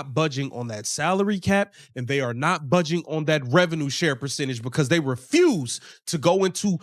budging on that salary cap, and they are not budging on that revenue share percentage because they refuse to go into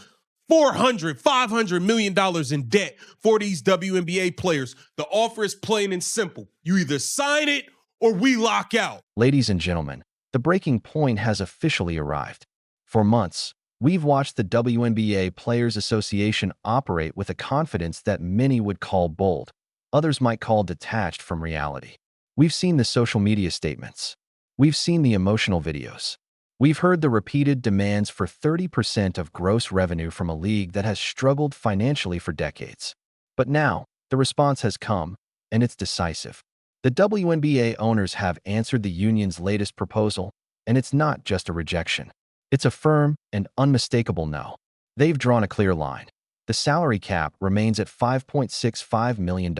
$400-500 million in debt for these WNBA players. The offer is plain and simple. You either sign it or we lock out. Ladies and gentlemen, the breaking point has officially arrived. For months, we've watched the WNBA Players Association operate with a confidence that many would call bold, others might call detached from reality. We've seen the social media statements. We've seen the emotional videos. We've heard the repeated demands for 30% of gross revenue from a league that has struggled financially for decades. But now, the response has come, and it's decisive. The WNBA owners have answered the union's latest proposal, and it's not just a rejection. It's a firm and unmistakable no. They've drawn a clear line. The salary cap remains at $5.65 million.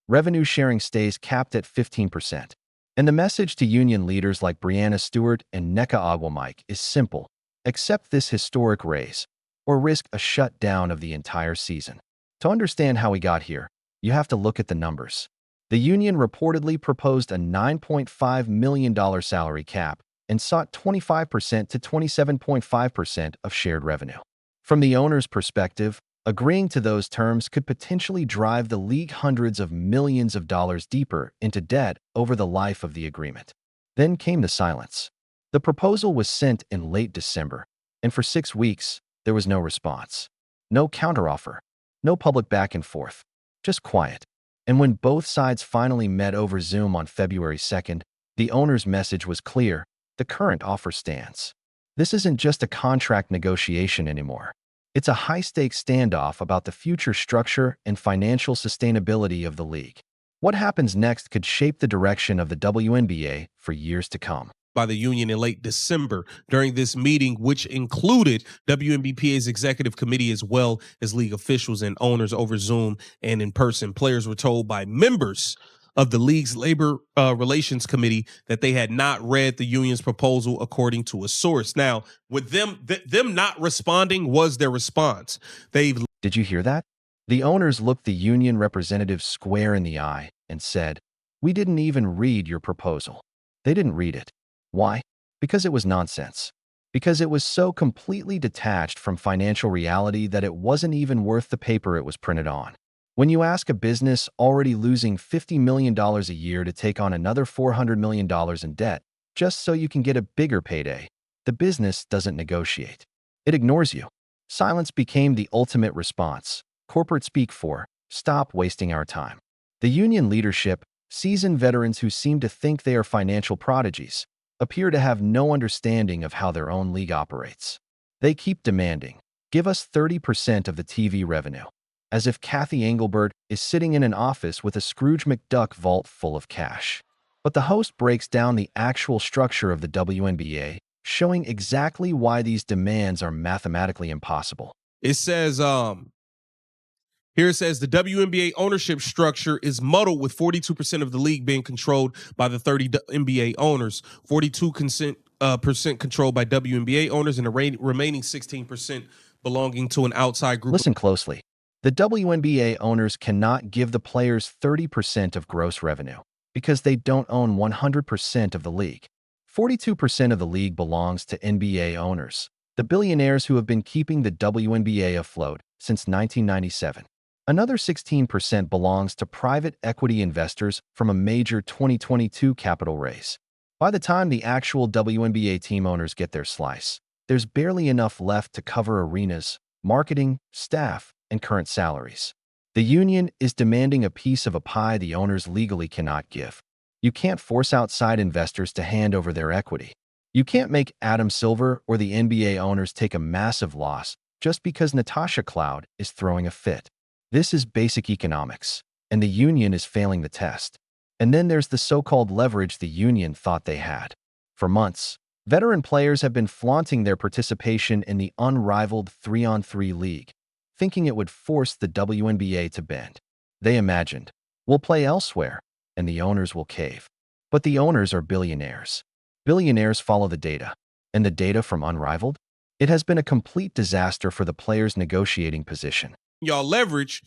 Revenue sharing stays capped at 15%. And the message to union leaders like Breanna Stewart and Nneka Agwamike is simple. Accept this historic raise, or risk a shutdown of the entire season. To understand how we got here, you have to look at the numbers. The union reportedly proposed a $9.5 million salary cap and sought 25% to 27.5% of shared revenue. From the owner's perspective, agreeing to those terms could potentially drive the league hundreds of millions of dollars deeper into debt over the life of the agreement. Then came the silence. The proposal was sent in late December, and for 6 weeks, there was no response. No counteroffer. No public back and forth. Just quiet. And when both sides finally met over Zoom on February 2nd, the owner's message was clear. The current offer stands. This isn't just a contract negotiation anymore. It's a high-stakes standoff about the future structure and financial sustainability of the league. What happens next could shape the direction of the WNBA for years to come. By the union in late December during this meeting, which included WNBPA's executive committee as well as league officials and owners over Zoom and in person. Players were told by members of the league's labor relations committee that they had not read the union's proposal, according to a source. Now, with them not responding was their response. Did you hear that? The owners looked the union representative square in the eye and said, "We didn't even read your proposal." They didn't read it. Why? Because it was nonsense. Because it was so completely detached from financial reality that it wasn't even worth the paper it was printed on. When you ask a business already losing $50 million a year to take on another $400 million in debt just so you can get a bigger payday, the business doesn't negotiate. It ignores you. Silence became the ultimate response. Corporate speak for, stop wasting our time. The union leadership, seasoned veterans who seem to think they are financial prodigies, appear to have no understanding of how their own league operates. They keep demanding, give us 30% of the TV revenue. As if Kathy Engelbert is sitting in an office with a Scrooge McDuck vault full of cash. But the host breaks down the actual structure of the WNBA, showing exactly why these demands are mathematically impossible. It says, here it says the WNBA ownership structure is muddled with 42% of the league being controlled by the 30 NBA owners, 42% controlled by WNBA owners, and the remaining 16% belonging to an outside group. Listen closely. The WNBA owners cannot give the players 30% of gross revenue because they don't own 100% of the league. 42% of the league belongs to NBA owners, the billionaires who have been keeping the WNBA afloat since 1997. Another 16% belongs to private equity investors from a major 2022 capital raise. By the time the actual WNBA team owners get their slice, there's barely enough left to cover arenas, marketing, staff, and current salaries. The union is demanding a piece of a pie the owners legally cannot give. You can't force outside investors to hand over their equity. You can't make Adam Silver or the NBA owners take a massive loss just because Natasha Cloud is throwing a fit. This is basic economics, and the union is failing the test. And then there's the so-called leverage the union thought they had. For months, veteran players have been flaunting their participation in the unrivaled 3-on-3 league, thinking it would force the WNBA to bend. They imagined, we'll play elsewhere, and the owners will cave. But the owners are billionaires. Billionaires follow the data. And the data from Unrivaled? It has been a complete disaster for the players' negotiating position. Y'all leverage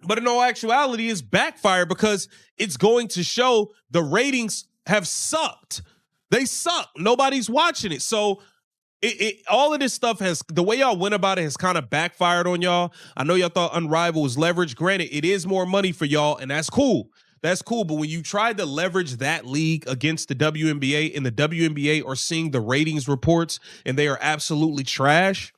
But in all actuality, it's backfire because it's going to show the ratings have sucked. They suck. Nobody's watching it. So all of this stuff has, the way y'all went about it has kind of backfired on y'all. I know y'all thought Unrivaled was leverage. Granted, it is more money for y'all, and that's cool. That's cool. But when you tried to leverage that league against the WNBA, and the WNBA are seeing the ratings reports and they are absolutely trash,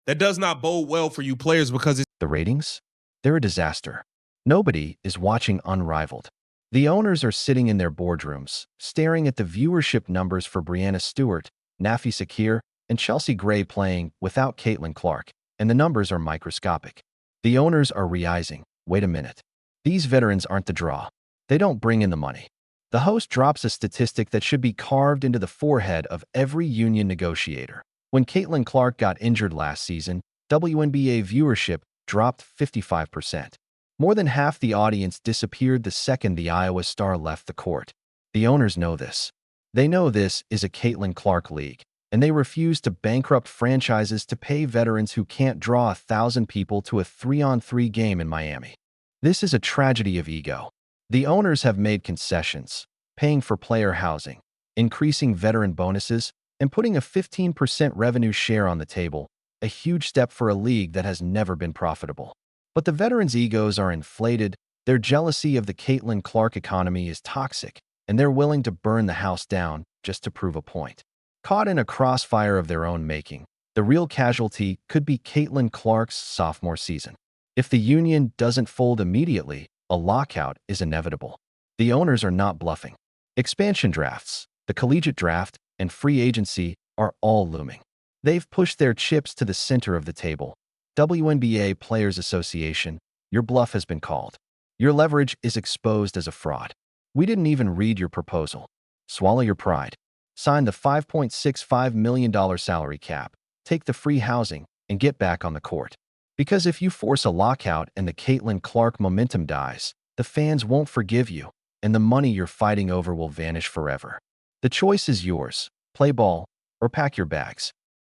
that does not bode well for you players because it's The ratings? They're a disaster. Nobody is watching Unrivaled. The owners are sitting in their boardrooms, staring at the viewership numbers for Brianna Stewart, Nafi Sakir, and Chelsea Gray playing without Caitlin Clark, and the numbers are microscopic. The owners are realizing, wait a minute. These veterans aren't the draw. They don't bring in the money. The host drops a statistic that should be carved into the forehead of every union negotiator. When Caitlin Clark got injured last season, WNBA viewership dropped 55%. More than half the audience disappeared the second the Iowa star left the court. The owners know this. They know this is a Caitlin Clark league, and they refuse to bankrupt franchises to pay veterans who can't draw 1,000 people to a 3-on-3 game in Miami. This is a tragedy of ego. The owners have made concessions, paying for player housing, increasing veteran bonuses, and putting a 15% revenue share on the table, a huge step for a league that has never been profitable. But the veterans' egos are inflated, their jealousy of the Caitlin Clark economy is toxic, and they're willing to burn the house down just to prove a point. Caught in a crossfire of their own making, the real casualty could be Caitlin Clark's sophomore season. If the union doesn't fold immediately, a lockout is inevitable. The owners are not bluffing. Expansion drafts, the collegiate draft, and free agency are all looming. They've pushed their chips to the center of the table. WNBA Players Association, your bluff has been called. Your leverage is exposed as a fraud. We didn't even read your proposal. Swallow your pride. Sign the $5.65 million salary cap, take the free housing, and get back on the court. Because if you force a lockout and the Caitlin Clark momentum dies, the fans won't forgive you, and the money you're fighting over will vanish forever. The choice is yours. Play ball or pack your bags.